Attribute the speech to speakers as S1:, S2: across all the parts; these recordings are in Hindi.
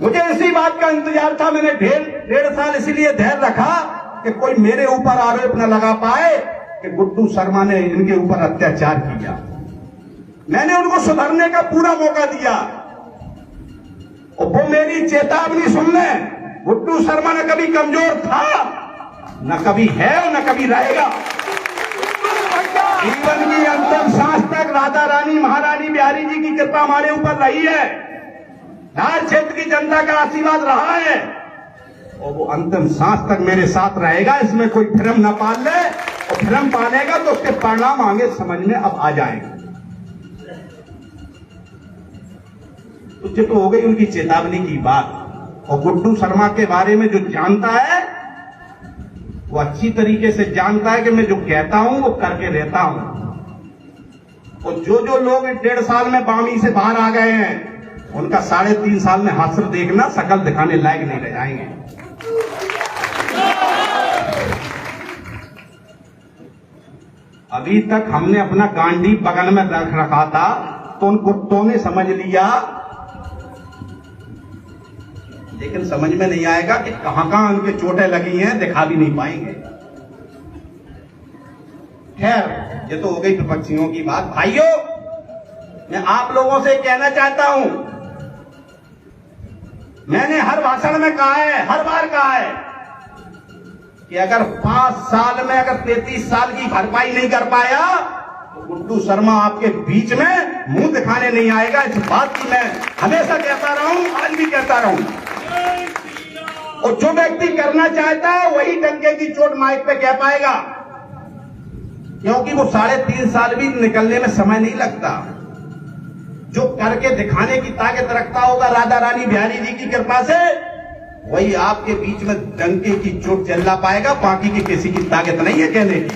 S1: मुझे इसी बात का इंतजार था। मैंने डेढ़ साल इसीलिए धैर्य रखा कि कोई मेरे ऊपर आरोप न लगा पाए कि गुड्डू शर्मा ने इनके ऊपर अत्याचार किया। मैंने उनको सुधरने का पूरा मौका दिया और वो मेरी चेतावनी सुन ले। गुड्डू शर्मा न कभी कमजोर था, न कभी है और न कभी रहेगा। जीवन की अंतिम सांस तक राधा रानी महारानी बिहारी जी की कृपा हमारे ऊपर रही है। धार क्षेत्र की जनता का आशीर्वाद रहा है और वो अंतिम सांस तक मेरे साथ रहेगा। इसमें कोई भ्रम न पाल ले, और भ्रम पालेगा तो उसके परिणाम आगे समझ में अब आ जाएंगे। तो ये तो हो गई उनकी चेतावनी की बात। और गुड्डू शर्मा के बारे में जो जानता है वो अच्छी तरीके से जानता है कि मैं जो कहता हूं वो करके रहता हूं। और जो लोग 1.5 साल में बामी से बाहर आ गए हैं उनका 3.5 साल में हासिल देखना, शकल दिखाने लायक नहीं रह जाएंगे। अभी तक हमने अपना गांडी बगल में रख रखा था तो उन कुत्तों ने समझ लिया, लेकिन समझ में नहीं आएगा कि कहां उनके चोटें लगी हैं, दिखा भी नहीं पाएंगे। खैर, ये तो हो गई विपक्षियों की बात। भाइयों, मैं आप लोगों से कहना चाहता हूं, मैंने हर भाषण में कहा है, हर बार कहा है कि अगर 5 साल में अगर 33 साल की भरपाई नहीं कर पाया तो गुड्डू शर्मा आपके बीच में मुंह दिखाने नहीं आएगा। इस बात की मैं हमेशा कहता रहा हूं, आज भी कहता रहूं। और जो व्यक्ति करना चाहता है वही डंके की चोट माइक पे कह पाएगा, क्योंकि वो 3.5 साल भी निकलने में समय नहीं लगता। जो करके दिखाने की ताकत रखता होगा राधा रानी बिहारी जी की कृपा से, वही आपके बीच में डंके की चोट चिल्ला पाएगा। बाकी की किसी की ताकत नहीं है कहने की।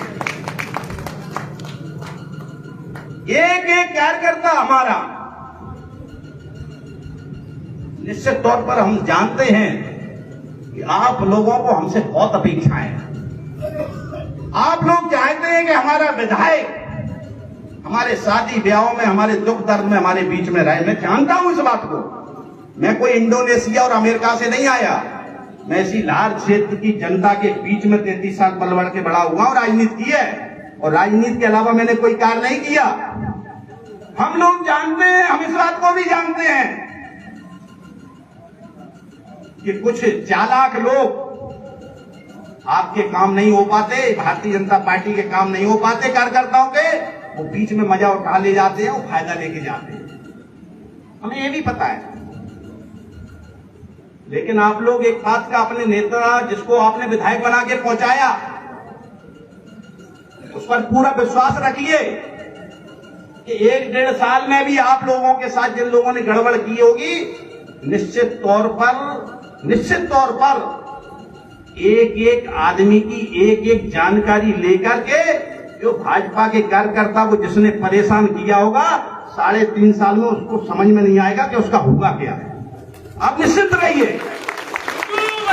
S1: एक एक कार्यकर्ता हमारा, निश्चित तौर पर हम जानते हैं कि आप लोगों को हमसे बहुत अपेक्षाएं हैं। आप लोग चाहते हैं कि हमारा विधायक हमारे शादी ब्याहों में, हमारे दुख दर्द में हमारे बीच में रहे। मैं जानता हूं इस बात को। मैं कोई इंडोनेशिया और अमेरिका से नहीं आया। मैं इसी लाहौर क्षेत्र की जनता के बीच में 33 साल पल बढ़ के बड़ा हुआ और राजनीति की है। और राजनीति के अलावा मैंने कोई कार्य नहीं किया। हम लोग जानते हैं, हम इस बात को भी जानते हैं कि कुछ चालाक लोग आपके काम नहीं हो पाते, भारतीय जनता पार्टी के काम नहीं हो पाते कार्यकर्ताओं के, वो बीच में मजा उठा ले जाते हैं, वो फायदा लेके जाते हैं। हमें ये भी पता है। लेकिन आप लोग एक बात का, अपने नेता जिसको आपने विधायक बना के पहुंचाया उस पर पूरा विश्वास रखिए कि 1.5 साल में भी आप लोगों के साथ जिन लोगों ने गड़बड़ की होगी, निश्चित तौर पर एक एक आदमी की एक एक जानकारी लेकर के, जो भाजपा के कार्यकर्ता को जिसने परेशान किया होगा, 3.5 साल में उसको समझ में नहीं आएगा कि उसका होगा क्या है। आप निश्चित रहिए,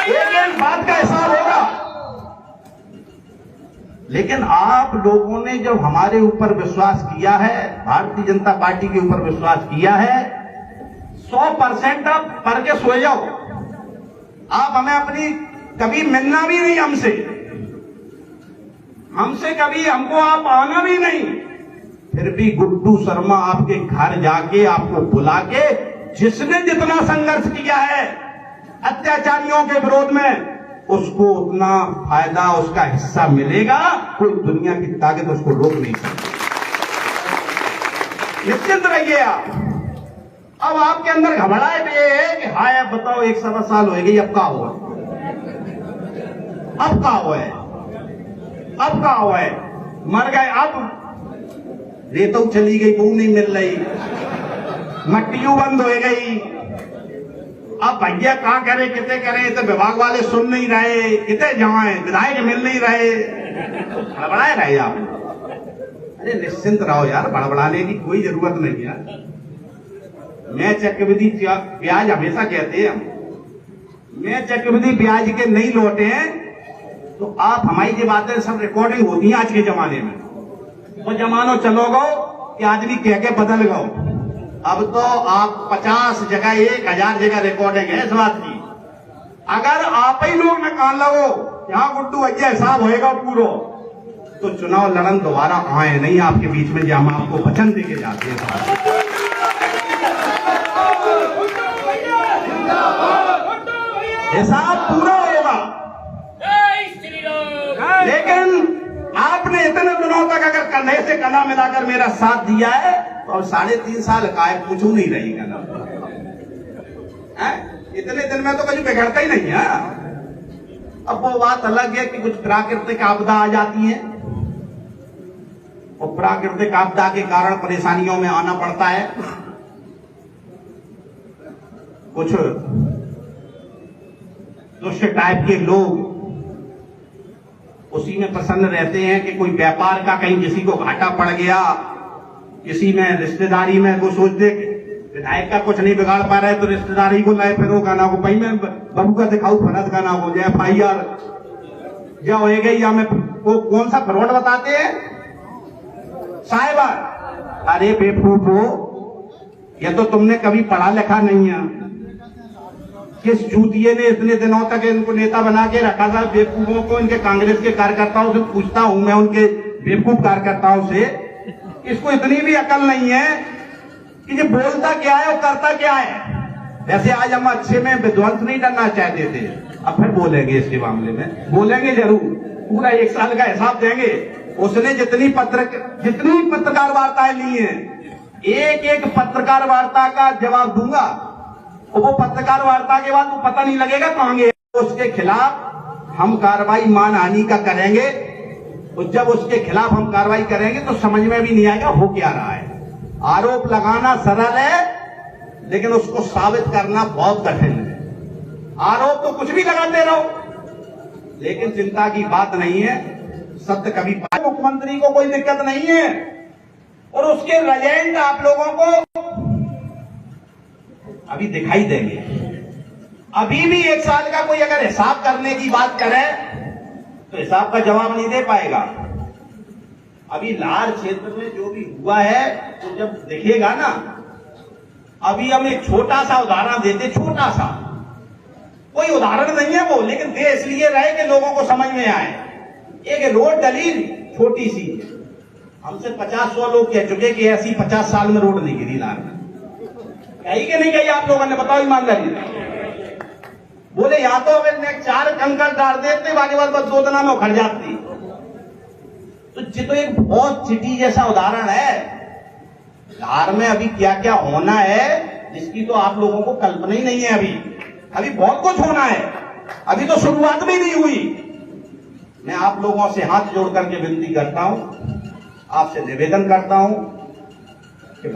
S1: एक बात का एहसास होगा। लेकिन आप लोगों ने जब हमारे ऊपर विश्वास किया है, भारतीय जनता पार्टी के ऊपर विश्वास किया है, 100% आप पढ़ के सो जाओ। आप हमें अपनी कभी मिलना भी नहीं, हमसे कभी हमको आप आना भी नहीं, फिर भी गुड्डू शर्मा आपके घर जाके आपको बुला के, जिसने जितना संघर्ष किया है अत्याचारियों के विरोध में, उसको उतना फायदा, उसका हिस्सा मिलेगा। कोई दुनिया की ताकत उसको रोक नहीं सकती। निश्चिंत रहिए आप। अब आपके अंदर घबराहट ये है कि हाय अब बताओ 1.25 साल हो गई, अब क्या हुआ, अब क्या हुआ है, अब क्या हुआ है, मर गए, अब रेतों चली गई, वो नहीं मिल रही, मट्टियों बंद हो गई, अब भैया क्या करे, कितने करें, तो विभाग वाले सुन नहीं रहे, कितने जाए, विधायक मिल नहीं रहे, बड़बड़ाए रहे आप। अरे निश्चिंत रहो यार, बड़बड़ाने की कोई जरूरत नहीं है। मैं चक्रवृद्धि ब्याज हमेशा कहते हैं, मैं चक्रवृद्धि ब्याज के नहीं लौटे हैं तो आप हमारी जो बातें सब रिकॉर्डिंग होती हैं आज के जमाने में, वो जमानो चलो गो कि आदमी कह के बदल गो। अब तो आप 50 जगह 1000 जगह रिकॉर्डिंग है इस बात की। अगर आप ही लोग न कान लगो यहाँ गुड्डू अज्ञा हिसाब होएगा पूरा, तो चुनाव लड़न दोबारा आए नहीं आपके बीच में, जहां हम आपको वचन देके जाते हैं। हिसाब पूरा होगा। लेकिन आपने इतने दिनों तक अगर कंधे से कंधा मिलाकर मेरा साथ दिया है, तो अब 3.5 साल का है, कुछ नहीं रहेगा ना। इतने दिन में तो कभी बिगड़ता ही नहीं है। अब वो बात अलग है कि कुछ प्राकृतिक आपदा आ जाती है, और प्राकृतिक आपदा के कारण परेशानियों में आना पड़ता है। कुछ दुष्ट टाइप के लोग उसी में प्रसन्न रहते हैं कि कोई व्यापार का कहीं किसी को घाटा पड़ गया, किसी में रिश्तेदारी में वो सोचते विधायक का कुछ नहीं बिगाड़ पा रहे तो रिश्तेदारी को लाए, फिर वो गाना को भाई मैं बबू का दिखाऊ फरत गाना हो जाए FIR या होएगा, या मैं वो कौन सा फ्रॉड बताते हैं साहिबा। अरे बेवकूफ हो, ये तो तुमने कभी पढ़ा लिखा नहीं है। किस चूतिए ने इतने दिनों तक इनको नेता बना के रखा था बेवकूफों को। इनके कांग्रेस के कार्यकर्ताओं से पूछता हूं मैं, उनके बेवकूफ कार्यकर्ताओं से, इसको इतनी भी अकल नहीं है कि ये बोलता क्या है और करता क्या है। वैसे आज हम अच्छे में विध्वंस नहीं करना चाहते थे, अब फिर बोलेंगे इसके मामले में, बोलेंगे जरूर, पूरा 1 साल का हिसाब देंगे। उसने जितनी पत्रकार वार्ताएं ली हैं, एक पत्रकार वार्ता का जवाब दूंगा, और वो पत्रकार वार्ता के बाद वो पता नहीं लगेगा कहां गए। उसके खिलाफ हम कार्रवाई मानहानि का करेंगे, और जब उसके खिलाफ हम कार्रवाई करेंगे तो समझ में भी नहीं आएगा हो क्या रहा है। आरोप लगाना सरल है, लेकिन उसको साबित करना बहुत कठिन है। आरोप तो कुछ भी लगाते रहो, लेकिन चिंता की बात नहीं है, सत्य कभी मुख्यमंत्री को कोई दिक्कत नहीं है, और उसके रिजल्ट आप लोगों को अभी दिखाई देंगे। अभी भी 1 साल का कोई अगर हिसाब करने की बात करे तो हिसाब का जवाब नहीं दे पाएगा। अभी लार क्षेत्र में जो भी हुआ है तो जब दिखेगा ना, अभी हम एक छोटा सा उदाहरण देते, छोटा सा, कोई उदाहरण नहीं है वो, लेकिन दे इसलिए रहे कि लोगों को समझ में आए। एक रोड डली छोटी सी, हमसे 50-100 लोग कह चुके कि ऐसी 50 साल में रोड नहीं गिरी लार में। कही कि नहीं कही आप लोगों ने, बताओ ईमानदारी। बोले या तो अब 4 कंकड़ डाल देते, बाकी बात बस 2 दिन में उखड़ जाती। तो एक बहुत सिटी जैसा उदाहरण है। धार में अभी क्या क्या होना है जिसकी तो आप लोगों को कल्पना ही नहीं है। अभी बहुत कुछ होना है, अभी तो शुरुआत भी नहीं हुई। मैं आप लोगों से हाथ जोड़ करके विनती करता हूं, आपसे निवेदन करता हूं कि